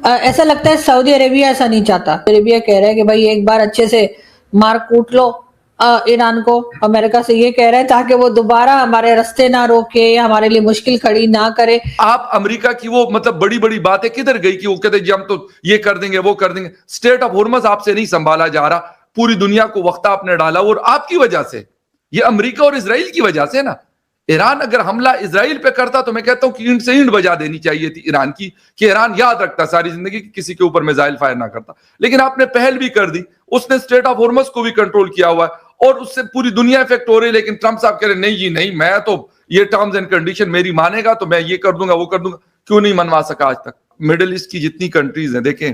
ऐसा लगता है सऊदी अरेबिया ऐसा नहीं चाहता। अरेबिया कह रहा है कि भाई एक बार अच्छे से मार कूट लो ईरान को। अमेरिका से ये कह रहे हैं ताकि वो दोबारा हमारे रास्ते ना रोके या हमारे लिए मुश्किल खड़ी ना करे। आप अमेरिका की वो मतलब बड़ी बड़ी बातें किधर गई कि वो कहते जी हम तो ये कर देंगे वो कर देंगे। स्टेट ऑफ हॉर्मज़ आपसे नहीं संभाला जा रहा, पूरी दुनिया को वक्त आपने डाला और आपकी वजह से, ये अमेरिका और इजराइल की वजह से ना। ईरान अगर हमला इजराइल पे करता तो मैं कहता हूं कि ईंट से ईंट बजा देनी चाहिए थी ईरान की, कि ईरान याद रखता सारी जिंदगी कि किसी के ऊपर मिसाइल फायर ना करता। लेकिन आपने पहल भी कर दी, उसने स्टेट ऑफ हॉर्मज़ को भी कंट्रोल किया हुआ है और उससे पूरी दुनिया इफेक्ट हो रही है। लेकिन ट्रंप साहब कह रहे नहीं जी नहीं, मैं तो ये टर्म्स एंड कंडीशन मेरी मानेगा तो मैं ये कर दूंगा वो कर दूंगा। क्यों नहीं मनवा सका आज तक? मिडिल ईस्ट की जितनी कंट्रीज हैं, देखें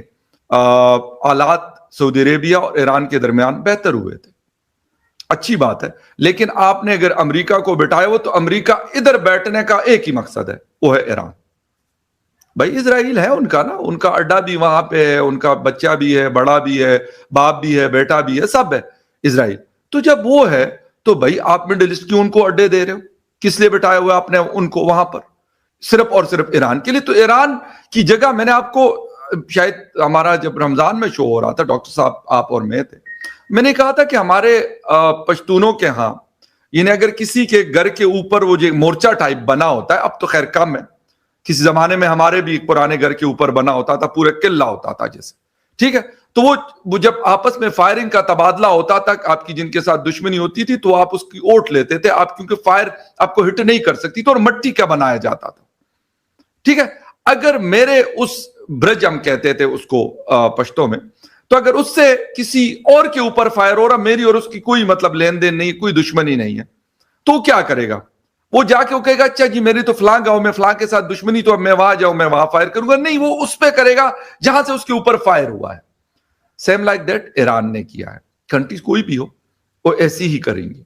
हालात सऊदी अरेबिया और ईरान के दरमियान बेहतर हुए थे, अच्छी बात है। लेकिन आपने अगर अमेरिका को बिठाया हो तो अमेरिका इधर बैठने का एक ही मकसद है, वो है ईरान। भाई इजराइल है उनका ना, उनका अड्डा भी वहां पे है, उनका बच्चा भी है, बड़ा भी है, बाप भी है, बेटा भी है, सब है इजराइल। तो जब वो है तो भाई आप मिडिल ईस्ट क्यों उनको अड्डे दे रहे हो? किस लिए बिठाया हुआ आपने उनको वहां पर? सिर्फ और सिर्फ ईरान के लिए। तो ईरान की जगह मैंने आपको, शायद हमारा जब रमजान में शो हो रहा था, डॉक्टर साहब आप और मैं थे, मैंने कहा था कि हमारे पश्तूनों के यहाँ यानी अगर किसी के घर के ऊपर वो जो मोर्चा टाइप बना होता है, अब तो खैर कम है, किसी जमाने में हमारे भी एक पुराने घर के ऊपर बना होता था, पूरे किला होता था जैसे, ठीक है। तो वो जब आपस में फायरिंग का तबादला होता था, आपकी जिनके साथ दुश्मनी होती थी तो आप उसकी ओट लेते थे आप, क्योंकि फायर आपको हिट नहीं कर सकती तो, और मिट्टी का बनाया जाता था, ठीक है। अगर मेरे उस ब्रिज, हम कहते थे उसको पश्तो में, तो अगर उससे किसी और के ऊपर फायर हो रहा, मेरी और उसकी कोई मतलब लेन देन नहीं, कोई दुश्मनी नहीं है, तो क्या करेगा वो? जाके वो कहेगा अच्छा जी मेरी तो फलां गांव में फलां के साथ दुश्मनी, तो अब मैं वहां जाऊं, मैं वहां फायर करूंगा? नहीं, वो उस पर करेगा जहां से उसके ऊपर फायर हुआ है। सेम लाइक दैट ईरान ने किया है। कंट्रीज कोई भी हो वो ऐसी ही करेंगी।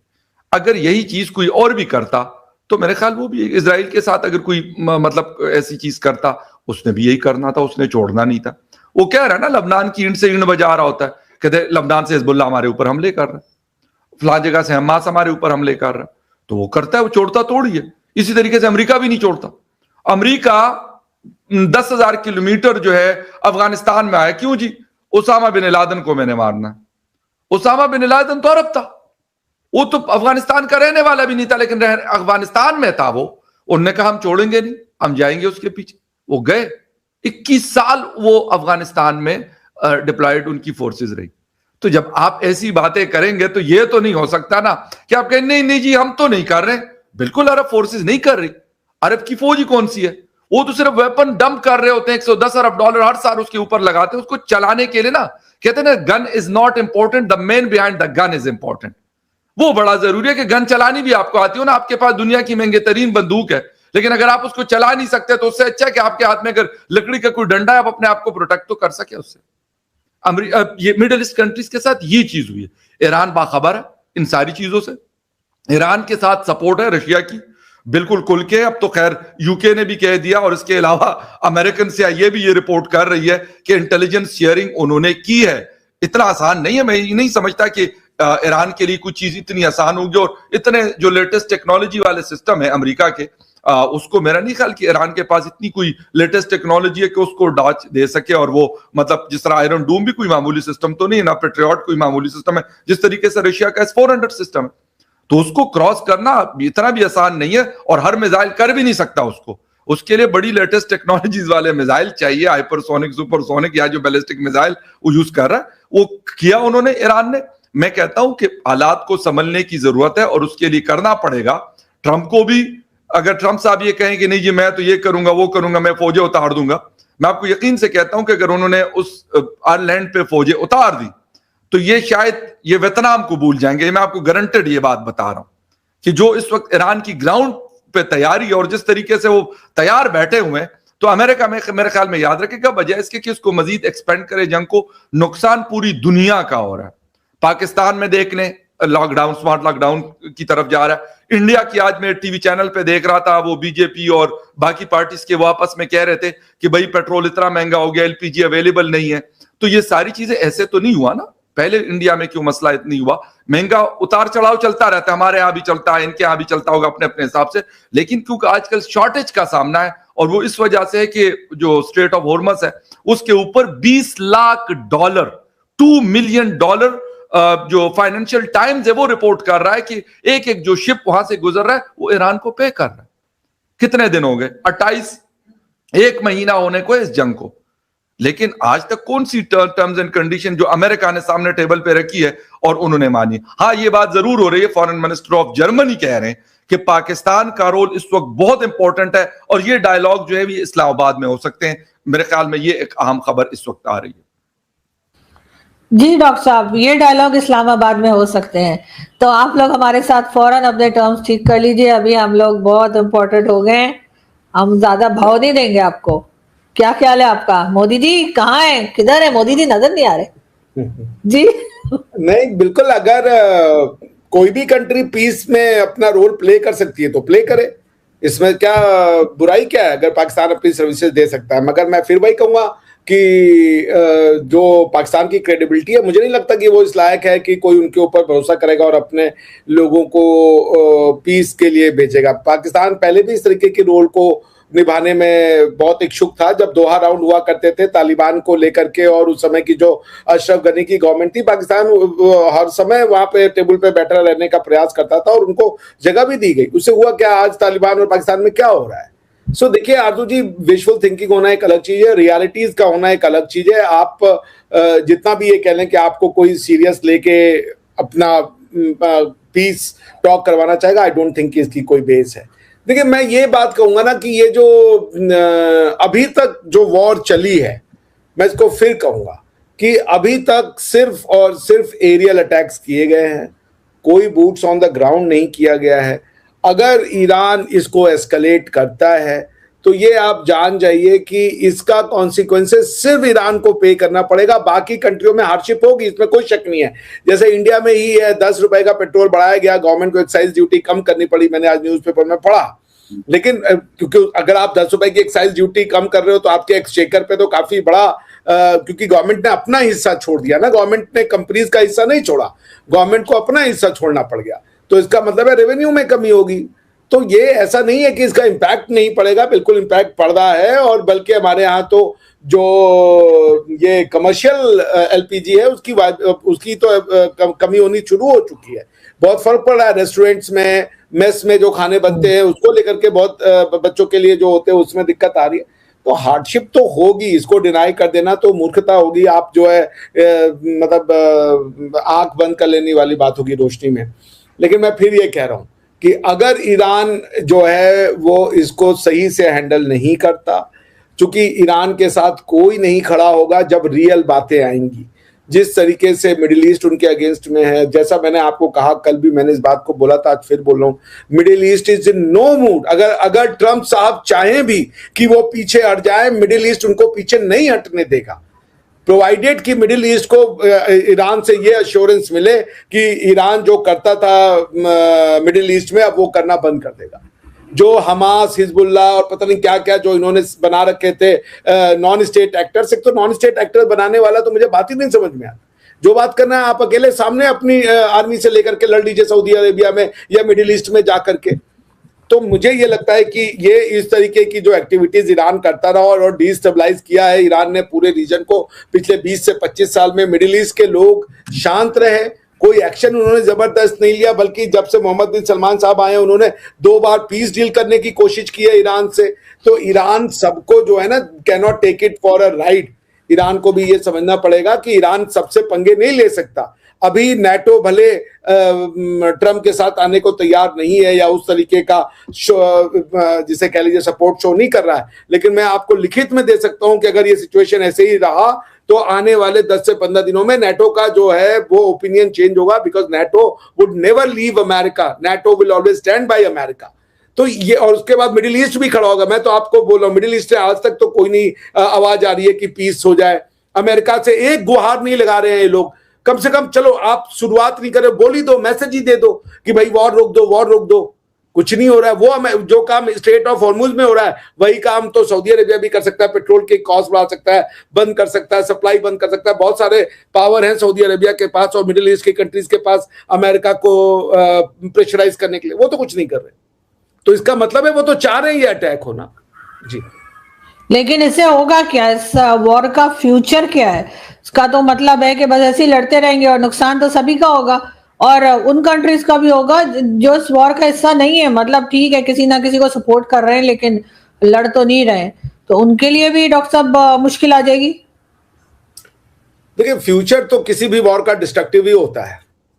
अगर यही चीज कोई और भी करता तो मेरे ख्याल वो भी इजराइल के साथ अगर कोई मतलब ऐसी चीज करता, उसने भी यही करना था, उसने छोड़ना नहीं था। वो कह रहा है ना, लबनान की ईंट से ईंट बजा रहा होता है, कहते लबनान से हिजबुल्लाह हमारे ऊपर हमले कर रहा है, फलां जगह से हमास हमारे ऊपर हमले कर रहा है, तो वो करता है, वो छोड़ता थोड़ी है। इसी तरीके से अमेरिका भी नहीं छोड़ता। अमेरिका 10,000 किलोमीटर जो है अफगानिस्तान में आया, क्यों जी? उसामा बिन लादेन को मैंने मारना है। उसामा बिन लादेन तो अरब था, वो तो अफगानिस्तान का रहने वाला भी नहीं था, लेकिन अफगानिस्तान में था वो। उन्होंने कहा हम छोड़ेंगे नहीं, हम जाएंगे उसके पीछे। वो गए, 21 साल वो अफगानिस्तान में डिप्लॉयड उनकी फोर्सेस रही। तो जब आप ऐसी बातें करेंगे तो ये तो नहीं हो सकता ना कि आप कहें नहीं नहीं जी हम तो नहीं कर रहे। बिल्कुल अरब फोर्सेस नहीं कर रही। अरब की फौज ही कौन सी है? वो तो सिर्फ वेपन डंप कर रहे होते हैं, 110 अरब डॉलर हर साल उसके ऊपर लगाते हैं, उसको चलाने के लिए ना। कहते हैं ना, gun is not important, the man behind the gun is important. वो बड़ा जरूरी है कि गन चलानी भी आपको आती हो ना। आपके पास दुनिया की महंगे तरीन बंदूक है, लेकिन अगर आप उसको चला नहीं सकते तो उससे अच्छा है कि आपके हाथ में अगर लकड़ी का कोई डंडा है, आप अपने आप को प्रोटेक्ट तो कर सके उससे। ये मिडिल ईस्ट कंट्रीज के साथ ये चीज हुई है। ईरान बाखबर है इन सारी चीजों से, ईरान के साथ सपोर्ट है रशिया की, बिल्कुल खुल के। अब तो खैर यूके ने भी कह दिया, और इसके अलावा अमेरिकन से ये भी ये रिपोर्ट कर रही है कि इंटेलिजेंस शेयरिंग उन्होंने की है। इतना आसान नहीं है, मैं ये नहीं समझता कि ईरान के लिए कुछ चीज इतनी आसान होगी। और इतने जो लेटेस्ट टेक्नोलॉजी वाले सिस्टम है अमेरिका के, उसको मेरा नहीं ख्याल कि ईरान के पास इतनी कोई लेटेस्ट टेक्नोलॉजी है कि उसको डाच दे सके। और वो मतलब जिस तरह आयरन डूम भी कोई मामूली सिस्टम तो नहीं है ना, पेट्रियट कोई मामूली सिस्टम है, जिस तरीके से रशिया का S-400 सिस्टम है। तो उसको क्रॉस करना इतना भी आसान नहीं है, और हर मिसाइल कर भी नहीं सकता उसको। उसके लिए बड़ी लेटेस्ट टेक्नोलॉजीज वाले मिसाइल चाहिए, हाइपरसोनिक, सुपरसोनिक, या जो बैलिस्टिक मिसाइल वो यूज कर रहा है, वो किया उन्होंने ईरान ने। मैं कहता हूं कि हालात को संभलने की जरूरत है, और उसके लिए करना पड़ेगा ट्रंप को भी। अगर ट्रंप साहब ये कहें कि नहीं जी मैं तो ये करूंगा वो करूंगा, मैं फौजें उतार दूंगा, मैं आपको यकीन से कहता हूं कि अगर उन्होंने उस आयरलैंड पे फौजें उतार दी तो ये शायद ये वियतनाम को भूल जाएंगे। मैं आपको गारंटेड ये बात बता रहा हूं कि जो इस वक्त ईरान की ग्राउंड पे तैयारी है और जिस तरीके से वो तैयार बैठे हुए हैं, तो अमेरिका में मेरे ख्याल में याद रखेगा, बजाय इसके कि उसको मजीद एक्सपेंड करे जंग को, नुकसान पूरी दुनिया का हो रहा है। पाकिस्तान में देख लें, लॉकडाउन, स्मार्ट लॉकडाउन की तरफ जा रहा है। इंडिया की आज मैं टीवी चैनल पे देख रहा था, वो बीजेपी और बाकी पार्टीज के वो आपस में कह रहे थे कि भाई पेट्रोल इतना महंगा हो गया, LPG अवेलेबल नहीं है। तो ये सारी चीजें ऐसे तो नहीं हुआ ना, पहले इंडिया में क्यों मसला इतनी हुआ? महंगा उतार चढ़ाव चलता रहता है, हमारे यहां भी चलता है, इनके यहां भी चलता होगा अपने अपने हिसाब से। लेकिन क्योंकि आजकल शॉर्टेज का सामना है, और वो इस वजह से है कि जो स्ट्रेट ऑफ हॉर्मस है उसके ऊपर $20 लाख, $2 मिलियन जो फाइनेंशियल टाइम्स है वो रिपोर्ट कर रहा है कि एक एक जो शिप वहां से गुजर रहा है वो ईरान को पे कर रहा है। कितने दिन हो गए? 28, 1 महीना होने को इस जंग को। लेकिन आज तक कौन सी टर्म्स एंड कंडीशन जो अमेरिका ने सामने टेबल पे रखी है और उन्होंने मानी? हाँ, ये बात जरूर हो रही है, फॉरेन मिनिस्टर ऑफ जर्मनी कह रहे हैं कि पाकिस्तान का रोल इस वक्त बहुत इंपॉर्टेंट है और ये डायलॉग जो है ये इस्लामाबाद में हो सकते हैं। मेरे ख्याल में ये एक अहम खबर इस वक्त आ रही है। जी डॉक्टर साहब, ये डायलॉग इस्लामाबाद में हो सकते हैं, तो आप लोग हमारे साथ फौरन अपने टर्म्स ठीक कर लीजिए। अभी हम लोग बहुत इंपॉर्टेंट हो गए हैं, हम ज्यादा भाव नहीं देंगे आपको। क्या ख्याल है आपका? मोदी जी कहाँ है, किधर है मोदी जी? नजर नहीं आ रहे जी। नहीं, बिल्कुल, अगर कोई भी कंट्री पीस में अपना रोल प्ले कर सकती है तो प्ले करे, इसमें क्या बुराई क्या है अगर पाकिस्तान अपनी सर्विसेज दे सकता है। मगर मैं फिर वही कहूंगा कि जो पाकिस्तान की क्रेडिबिलिटी है, मुझे नहीं लगता कि वो इस लायक है कि कोई उनके ऊपर भरोसा करेगा और अपने लोगों को पीस के लिए भेजेगा। पाकिस्तान पहले भी इस तरीके के रोल को निभाने में बहुत इच्छुक था। जब दोहा राउंड हुआ करते थे तालिबान को लेकर के, और उस समय की जो अशरफ गनी की गवर्नमेंट थी, पाकिस्तान हर समय वहां पे टेबल पे बैठा रहने का प्रयास करता था और उनको जगह भी दी गई। उससे हुआ क्या, आज तालिबान और पाकिस्तान में क्या हो रहा है? सो देखिए आरजू जी, विजुअल थिंकिंग होना एक अलग चीज है, रियलिटीज का होना एक अलग चीज है। आप जितना भी ये कह लें कि आपको कोई सीरियस लेके अपना पीस टॉक करवाना चाहेगा, आई डोंट थिंक इसकी कोई बेस है। देखिए, मैं ये बात कहूंगा ना कि ये जो अभी तक जो वॉर चली है, मैं इसको फिर कहूंगा कि अभी तक सिर्फ और सिर्फ एरियल अटैक्स किए गए हैं, कोई बूट्स ऑन द ग्राउंड नहीं किया गया है। अगर ईरान इसको एस्केलेट करता है तो ये आप जान जाइए कि इसका कॉन्सिक्वेंसेस सिर्फ ईरान को पे करना पड़ेगा, बाकी कंट्रियों में हार्डशिप होगी, इसमें कोई शक नहीं है। जैसे इंडिया में ही है, 10 रुपए का पेट्रोल बढ़ाया गया, गवर्नमेंट को एक्साइज ड्यूटी कम करनी पड़ी, मैंने आज न्यूज़पेपर में पढ़ा। लेकिन क्योंकि अगर आप 10 रुपए की एक्साइज ड्यूटी कम कर रहे हो तो आपके एक्सचेकर पे तो काफी बड़ा, क्योंकि गवर्नमेंट ने अपना हिस्सा छोड़ दिया ना, गवर्नमेंट ने कंपनीज का हिस्सा नहीं छोड़ा, गवर्नमेंट को अपना हिस्सा छोड़ना पड़ गया, तो इसका मतलब है रेवेन्यू में कमी होगी। तो ये ऐसा नहीं है कि इसका इम्पैक्ट नहीं पड़ेगा, बिल्कुल इम्पैक्ट पड़ रहा है। और बल्कि हमारे यहाँ तो जो ये कमर्शियल एलपीजी है उसकी तो कमी होनी शुरू हो चुकी है, बहुत फर्क पड़ रहा है। रेस्टोरेंट्स में, मेस में जो खाने बनते हैं उसको लेकर के बहुत बच्चों के लिए जो होते हैं उसमें दिक्कत आ रही है। तो हार्डशिप तो होगी, इसको डिनाई कर देना तो मूर्खता होगी। आप जो है मतलब आंख बंद कर लेने वाली बात होगी रोशनी में। लेकिन मैं फिर ये कह रहा हूं कि अगर ईरान जो है वो इसको सही से हैंडल नहीं करता, चूंकि ईरान के साथ कोई नहीं खड़ा होगा जब रियल बातें आएंगी, जिस तरीके से मिडिल ईस्ट उनके अगेंस्ट में है, जैसा मैंने आपको कहा, कल भी मैंने इस बात को बोला था, आज फिर बोल रहा हूं, middle east is in no mood. अगर ट्रंप साहब चाहें भी कि वो पीछे हट जाए, मिडिल ईस्ट उनको पीछे नहीं हटने देगा, प्रोवाइडेड कि मिडिल ईस्ट को ईरान से ये अश्योरेंस मिले कि ईरान जो करता था मिडिल ईस्ट में अब वो करना बंद कर देगा। जो हमास, हिजबुल्ला और पता नहीं क्या क्या जो इन्होंने बना रखे थे नॉन स्टेट एक्टर्स, एक तो नॉन स्टेट एक्टर बनाने वाला तो मुझे बात ही नहीं समझ में आता। जो बात करना है आप अकेले सामने अपनी आर्मी से लेकर के लड़ लीजिए सऊदी अरेबिया में या मिडिल ईस्ट में जाकर के। तो मुझे ये लगता है कि ये इस तरीके की जो एक्टिविटीज ईरान करता रहा और डिस्टेबलाइज किया है ईरान ने पूरे रीजन को पिछले 20 से 25 साल में। मिडिल ईस्ट के लोग शांत रहे, कोई एक्शन उन्होंने जबरदस्त नहीं लिया, बल्कि जब से मोहम्मद बिन सलमान साहब आए उन्होंने 2 बार पीस डील करने की कोशिश की है ईरान से। तो ईरान सबको जो है ना, can not take it for a ride. Iran को भी ये समझना पड़ेगा कि ईरान सबसे पंगे नहीं ले सकता। अभी नेटो भले ट्रम्प के साथ आने को तैयार नहीं है या उस तरीके का जिसे कह लीजिए सपोर्ट शो नहीं कर रहा है, लेकिन मैं आपको लिखित में दे सकता हूं कि अगर ये सिचुएशन ऐसे ही रहा तो आने वाले 10 से 15 दिनों में नेटो का जो है वो ओपिनियन चेंज होगा, because NATO would never leave America, NATO will always stand by America. तो ये, और उसके बाद मिडिल ईस्ट भी खड़ा होगा। मैं तो आपको बोल रहा हूं, मिडिल ईस्ट से आज तक तो कोई नहीं आवाज आ रही है कि पीस हो जाए। अमेरिका से एक गुहार नहीं लगा रहे हैं ये लोग। कम से कम चलो आप शुरुआत नहीं करे, बोल ही दो, मैसेज ही दे दो कि भाई वॉर रोक दो, वॉर रोक दो। कुछ नहीं हो रहा है। वो जो काम स्ट्रेट ऑफ हॉर्मुज में हो रहा है वही काम तो सऊदी अरेबिया भी कर सकता है। पेट्रोल के कॉस्ट बढ़ा सकता है, बंद कर सकता है, सप्लाई बंद कर सकता है। बहुत सारे पावर हैं सऊदी अरेबिया के पास और मिडिल ईस्ट की कंट्रीज के पास अमेरिका को प्रेशराइज करने के लिए। वो तो कुछ नहीं कर रहे। तो इसका मतलब है वो तो चाह रहे हैं ये अटैक होना। जी लेकिन इससे होगा क्या, इस वॉर का फ्यूचर क्या है? इसका तो मतलब है कि बस ऐसे ही लड़ते रहेंगे और नुकसान तो सभी का होगा और उन कंट्रीज का भी होगा जो इस वॉर का हिस्सा नहीं है। मतलब ठीक है, किसी ना किसी को सपोर्ट कर रहे हैं लेकिन लड़ तो नहीं रहे, तो उनके लिए भी डॉक्टर साहब मुश्किल आ जाएगी। देखिए, फ्यूचर तो किसी भी वॉर का डिस्ट्रक्टिव ही होता है,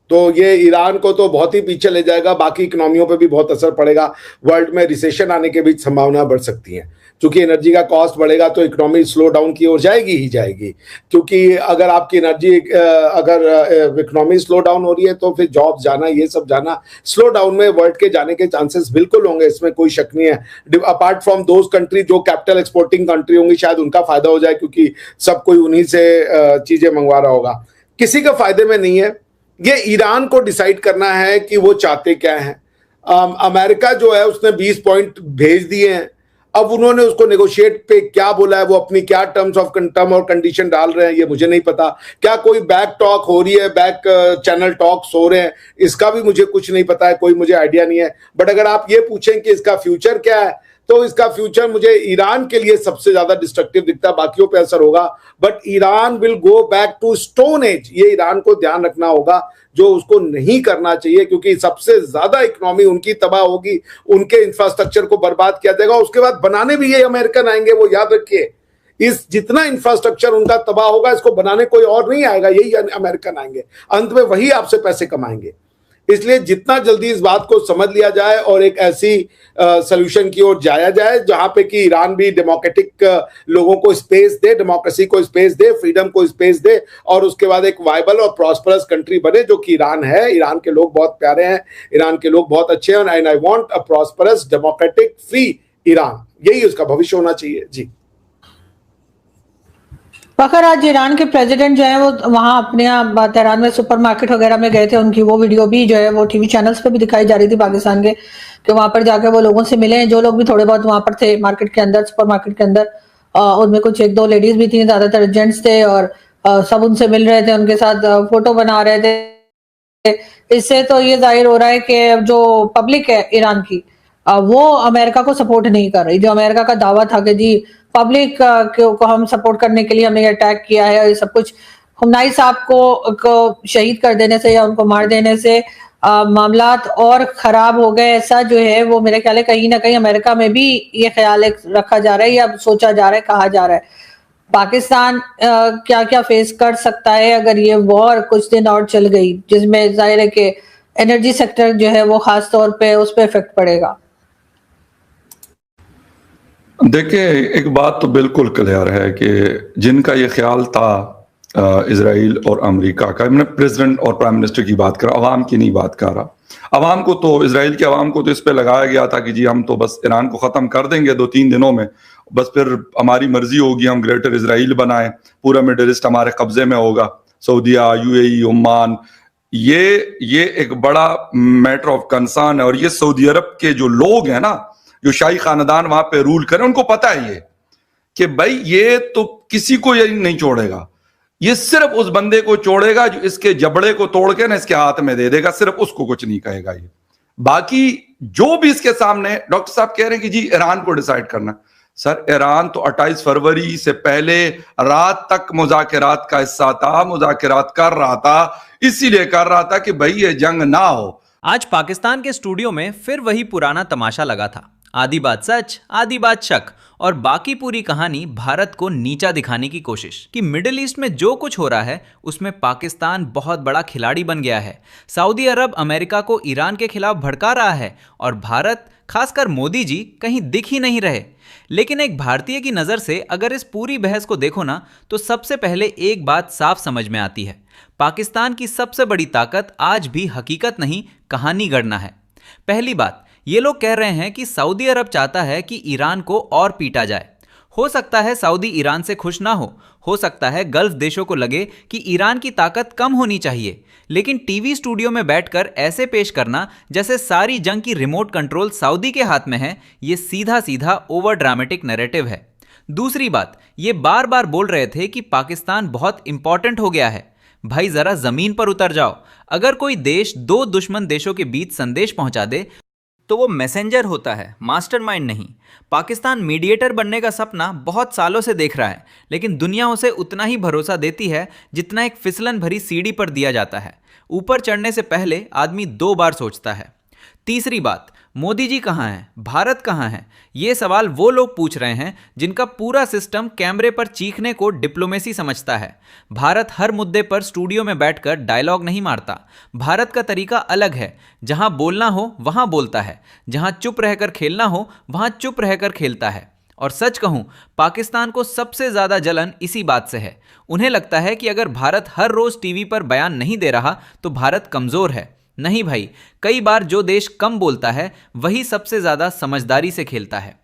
तो ये ईरान को तो बहुत ही पीछे ले जाएगा, बाकी इकोनॉमियों पे भी बहुत असर पड़ेगा। वर्ल्ड में रिसेशन आने के भी संभावना बढ़ सकती है, क्योंकि एनर्जी का कॉस्ट बढ़ेगा तो इकोनॉमी स्लो डाउन की ओर जाएगी ही जाएगी। क्योंकि अगर आपकी एनर्जी अगर इकोनॉमी स्लो डाउन हो रही है तो फिर जॉब जाना, ये सब जाना, स्लो डाउन में वर्ल्ड के जाने के चांसेस बिल्कुल होंगे, इसमें कोई शक नहीं है। अपार्ट फ्रॉम दोज कंट्री जो कैपिटल एक्सपोर्टिंग कंट्री होंगी, शायद उनका फायदा हो जाए, क्योंकि सब कोई उन्हीं से चीजें मंगवा रहा होगा। किसी का फायदे में नहीं है, ये ईरान को डिसाइड करना है कि वो चाहते क्या हैं। अमेरिका जो है उसने 20 पॉइंट भेज दिए हैं, अब उन्होंने उसको नेगोशिएट पे क्या बोला है, वो अपनी क्या टर्म और कंडीशन डाल रहे हैं, ये मुझे नहीं पता। क्या कोई बैक टॉक हो रही है, बैक चैनल टॉक्स हो रहे हैं, इसका भी मुझे कुछ नहीं पता है, कोई मुझे आइडिया नहीं है। बट अगर आप ये पूछें कि इसका फ्यूचर क्या है, तो इसका फ्यूचर मुझे ईरान के लिए सबसे ज्यादा डिस्ट्रक्टिव दिखता है, बाकियों पे असर होगा, but Iran will go back to stone age. ये ईरान को ध्यान रखना होगा, जो उसको नहीं करना चाहिए, क्योंकि सबसे ज्यादा इकोनॉमी उनकी तबाह होगी, उनके इंफ्रास्ट्रक्चर को बर्बाद किया जाएगा, उसके बाद बनाने भी ये अमेरिकन आएंगे, वो याद रखिए। इस जितना इंफ्रास्ट्रक्चर उनका तबाह होगा, इसको बनाने कोई और नहीं आएगा, यही अमेरिकन आएंगे, अंत में वही आपसे पैसे कमाएंगे। इसलिए जितना जल्दी इस बात को समझ लिया जाए और एक ऐसी सोल्यूशन की ओर जाया जाए जहां पे कि ईरान भी डेमोक्रेटिक लोगों को स्पेस दे, डेमोक्रेसी को स्पेस दे, फ्रीडम को स्पेस दे, और उसके बाद एक वायबल और प्रॉस्परस कंट्री बने, जो कि ईरान है। ईरान के लोग बहुत प्यारे हैं, ईरान के लोग बहुत अच्छे हैं, and I want a prosperous democratic free Iran, यही उसका भविष्य होना चाहिए। जी फखर, आज ईरान के प्रेसिडेंट जो है वो वहां अपने तेहरान में सुपरमार्केट वगैरह में गए थे, उनकी वो वीडियो भी जो है वो टीवी चैनल्स पे भी दिखाई जा रही थी पाकिस्तान के, कि वहां पर जाकर वो लोगों से मिले, जो लोग भी थोड़े बहुत वहां पर थे मार्केट के अंदर, सुपरमार्केट के अंदर। उनमें कुछ एक दो लेडीज भी थी, ज्यादातर जेंट्स थे, और सब उनसे मिल रहे थे, उनके साथ फोटो बना रहे थे। इससे तो ये जाहिर हो रहा है कि जो पब्लिक है ईरान की, वो अमेरिका को सपोर्ट नहीं कर रही। जो अमेरिका का दावा था कि जी पब्लिक को हम सपोर्ट करने के लिए हमने अटैक किया है, और ये सब कुछ खुमनाई साहब को शहीद कर देने से या उनको मार देने से मामलात और खराब हो गए, ऐसा जो है वो मेरे ख्याल है कहीं ना कहीं अमेरिका में भी ये ख्याल रखा जा रहा है या सोचा जा रहा है, कहा जा रहा है। पाकिस्तान क्या क्या फेस कर सकता है अगर ये वॉर कुछ दिन और चल गई, जिसमें जाहिर है कि एनर्जी सेक्टर जो है वो खास तौर पे उस पर इफेक्ट पड़ेगा। देखिए, एक बात तो बिल्कुल क्लियर है कि जिनका ये ख्याल था इजराइल और अमेरिका का, मैं प्रेसिडेंट और प्राइम मिनिस्टर की बात कर रहा, अवाम की नहीं बात कर रहा। अवाम को तो, इजराइल के अवाम को तो इस पे लगाया गया था कि जी हम तो बस ईरान को ख़त्म कर देंगे 2-3 दिनों में, बस फिर हमारी मर्जी होगी, हम ग्रेटर इजराइल बनाएं, पूरा मिडिल ईस्ट हमारे कब्जे में होगा, सऊदीया, यूएई, ओमान। ये एक बड़ा मैटर ऑफ कंसर्न है। और ये सऊदी अरब के जो लोग हैं ना, जो शाही खानदान वहां पे रूल करें, उनको पता है ये कि भाई ये तो किसी को ये नहीं छोड़ेगा, ये सिर्फ उस बंदे को छोड़ेगा जो इसके जबड़े को तोड़ के ना इसके हाथ में दे देगा, सिर्फ उसको कुछ नहीं कहेगा ये। बाकी जो भी इसके सामने, डॉक्टर साहब कह रहे हैं कि जी ईरान को डिसाइड करना। सर, ईरान तो 28 फरवरी से पहले रात तक मुज़ाकिरात का हिस्सा था, मुज़ाकिरात कर रहा था, इसीलिए कर रहा था कि भाई ये जंग ना हो। आज पाकिस्तान के स्टूडियो में फिर वही पुराना तमाशा लगा था। आधी बात सच, आधी बात शक, और बाकी पूरी कहानी भारत को नीचा दिखाने की कोशिश कि मिडिल ईस्ट में जो कुछ हो रहा है उसमें पाकिस्तान बहुत बड़ा खिलाड़ी बन गया है। सऊदी अरब अमेरिका को ईरान के खिलाफ भड़का रहा है और भारत, खासकर मोदी जी, कहीं दिख ही नहीं रहे। लेकिन एक भारतीय की नज़र से अगर इस पूरी बहस को देखो ना, तो सबसे पहले एक बात साफ समझ में आती है, पाकिस्तान की सबसे बड़ी ताकत आज भी हकीकत नहीं, कहानी गढ़ना है। पहली बात, ये लोग कह रहे हैं कि सऊदी अरब चाहता है कि ईरान को और पीटा जाए। हो सकता है सऊदी ईरान से खुश ना हो सकता है गल्फ देशों को लगे कि ईरान की ताकत कम होनी चाहिए, लेकिन टीवी स्टूडियो में बैठकर ऐसे पेश करना जैसे सारी जंग की रिमोट कंट्रोल सऊदी के हाथ में है, ये सीधा सीधा ओवर ड्रामेटिक नैरेटिव है। दूसरी बात, ये बार बार बोल रहे थे कि पाकिस्तान बहुत इंपॉर्टेंट हो गया है। भाई जरा जमीन पर उतर जाओ। अगर कोई देश दो दुश्मन देशों के बीच संदेश पहुंचा दे तो वो मैसेंजर होता है, मास्टरमाइंड नहीं। पाकिस्तान मीडिएटर बनने का सपना बहुत सालों से देख रहा है, लेकिन दुनिया उसे उतना ही भरोसा देती है जितना एक फिसलन भरी सीढ़ी पर दिया जाता है। ऊपर चढ़ने से पहले आदमी 2 बार सोचता है। तीसरी बात, मोदी जी कहाँ हैं, भारत कहाँ है? ये सवाल वो लोग पूछ रहे हैं जिनका पूरा सिस्टम कैमरे पर चीखने को डिप्लोमेसी समझता है। भारत हर मुद्दे पर स्टूडियो में बैठकर डायलॉग नहीं मारता। भारत का तरीका अलग है। जहां बोलना हो वहां बोलता है, जहां चुप रहकर खेलना हो वहां चुप रहकर खेलता है। और सच कहूं, पाकिस्तान को सबसे ज्यादा जलन इसी बात से है। उन्हें लगता है कि अगर भारत हर रोज टीवी पर बयान नहीं दे रहा तो भारत कमजोर है। नहीं भाई, कई बार जो देश कम बोलता है वही सबसे ज्यादा समझदारी से खेलता है।